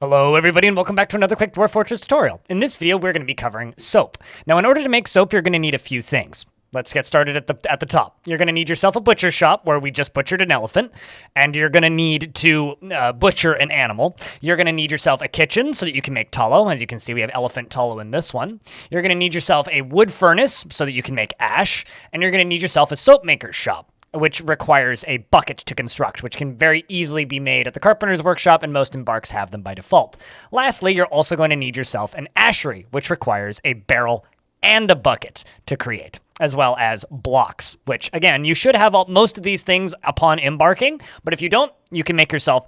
Hello everybody and welcome back to another quick Dwarf Fortress tutorial. In this video we're going to be covering soap. Now in order to make soap you're going to need a few things. Let's get started at the top. You're going to need yourself a butcher shop where we just butchered an elephant, and you're going to need to butcher an animal. You're going to need yourself a kitchen so that you can make tallow. As you can see, we have elephant tallow in this one. You're going to need yourself a wood furnace so that you can make ash, and you're going to need yourself a soap maker's shop, which requires a bucket to construct, which can very easily be made at the carpenter's workshop, and most embarks have them by default. Lastly, you're also going to need yourself an ashery, which requires a barrel and a bucket to create, as well as blocks, which, again, you should have most of these things upon embarking, but if you don't, you can make yourself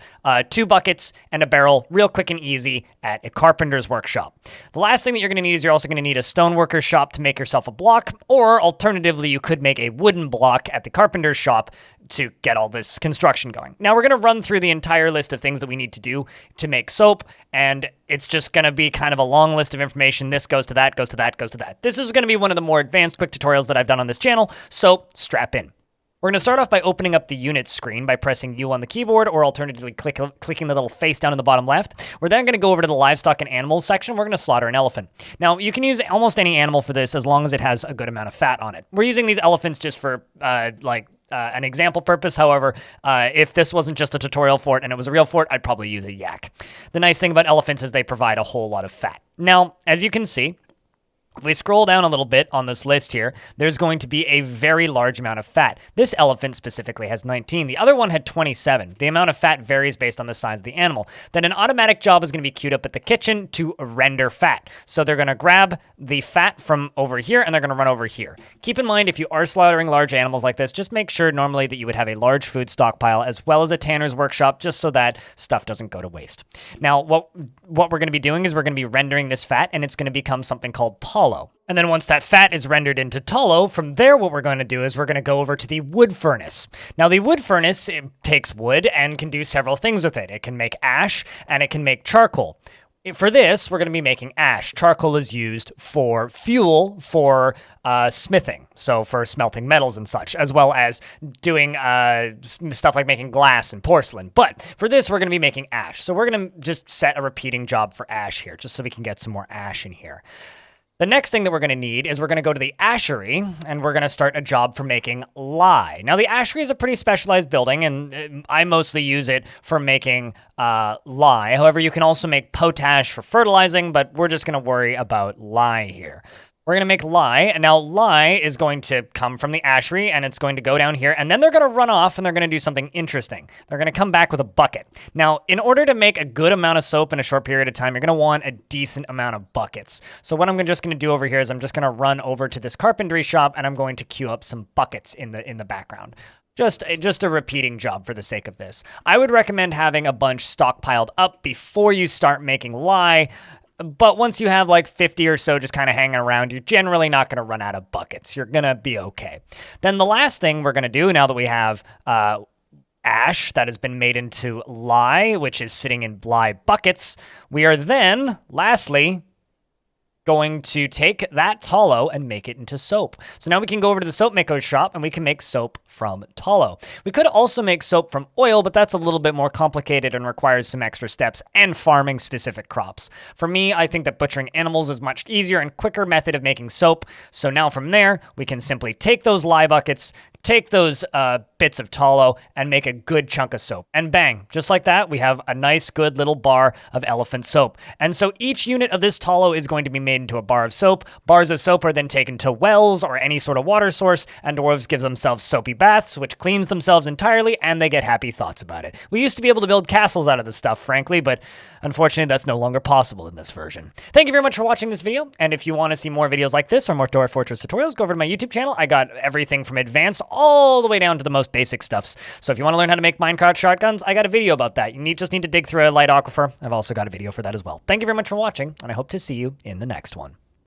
2 buckets and a barrel real quick and easy at a carpenter's workshop. The last thing that you're going to need is you're also going to need a stoneworker's shop to make yourself a block, or alternatively, you could make a wooden block at the carpenter's shop to get all this construction going. Now, we're going to run through the entire list of things that we need to do to make soap, and it's just going to be kind of a long list of information. This goes to that, goes to that, goes to that. This is going to be one of the more advanced quick tutorials that I've done on this channel, so strap in. We're going to start off by opening up the unit screen by pressing U on the keyboard, or alternatively clicking the little face down in the bottom left. We're then going to go over to the livestock and animals section. We're going to slaughter an elephant. Now, you can use almost any animal for this as long as it has a good amount of fat on it. We're using these elephants just for an example purpose. However, if this wasn't just a tutorial for it and it was a real for it, I'd probably use a yak. The nice thing about elephants is they provide a whole lot of fat. Now, as you can see, if we scroll down a little bit on this list here, there's going to be a very large amount of fat. This elephant specifically has 19. The other one had 27. The amount of fat varies based on the size of the animal. Then an automatic job is going to be queued up at the kitchen to render fat. So they're going to grab the fat from over here and they're going to run over here. Keep in mind, if you are slaughtering large animals like this, just make sure normally that you would have a large food stockpile as well as a tanner's workshop, just so that stuff doesn't go to waste. Now, what we're going to be doing is we're going to be rendering this fat, and it's going to become something called tallow. And then once that fat is rendered into tallow, from there what we're going to do is we're going to go over to the wood furnace. Now the wood furnace takes wood and can do several things with it. It can make ash and it can make charcoal. For this, we're going to be making ash. Charcoal is used for fuel for smithing, so for smelting metals and such, as well as doing stuff like making glass and porcelain. But for this, we're going to be making ash. So we're going to just set a repeating job for ash here, just so we can get some more ash in here. The next thing that we're going to need is we're going to go to the ashery, and we're going to start a job for making lye. Now, the ashery is a pretty specialized building, and I mostly use it for making lye. However, you can also make potash for fertilizing, but we're just going to worry about lye here. We're going to make lye, and now lye is going to come from the ashery, and it's going to go down here, and then they're going to run off, and they're going to do something interesting. They're going to come back with a bucket. Now, in order to make a good amount of soap in a short period of time, you're going to want a decent amount of buckets. So what I'm just going to do over here is I'm just going to run over to this carpentry shop, and I'm going to queue up some buckets in the background. Just a repeating job for the sake of this. I would recommend having a bunch stockpiled up before you start making lye. But once you have like 50 or so just kind of hanging around, you're generally not going to run out of buckets. You're going to be okay. Then the last thing we're going to do, now that we have ash that has been made into lye, which is sitting in lye buckets, we are then, lastly, going to take that tallow and make it into soap. So now we can go over to the soap maker's shop and we can make soap from tallow. We could also make soap from oil, but that's a little bit more complicated and requires some extra steps and farming specific crops. For me, I think that butchering animals is much easier and quicker method of making soap. So now from there, we can simply take those lye buckets, take those bits of tallow, and make a good chunk of soap. And bang, just like that, we have a nice, good little bar of elephant soap. And so each unit of this tallow is going to be made into a bar of soap. Bars of soap are then taken to wells or any sort of water source, and dwarves give themselves soapy baths, which cleans themselves entirely, and they get happy thoughts about it. We used to be able to build castles out of this stuff, frankly, but unfortunately, that's no longer possible in this version. Thank you very much for watching this video, and if you want to see more videos like this or more Dwarf Fortress tutorials, go over to my YouTube channel. I got everything from advanced all the way down to the most basic stuffs. So if you want to learn how to make minecart shotguns, I got a video about that. You just need to dig through a light aquifer. I've also got a video for that as well. Thank you very much for watching, and I hope to see you in the next one.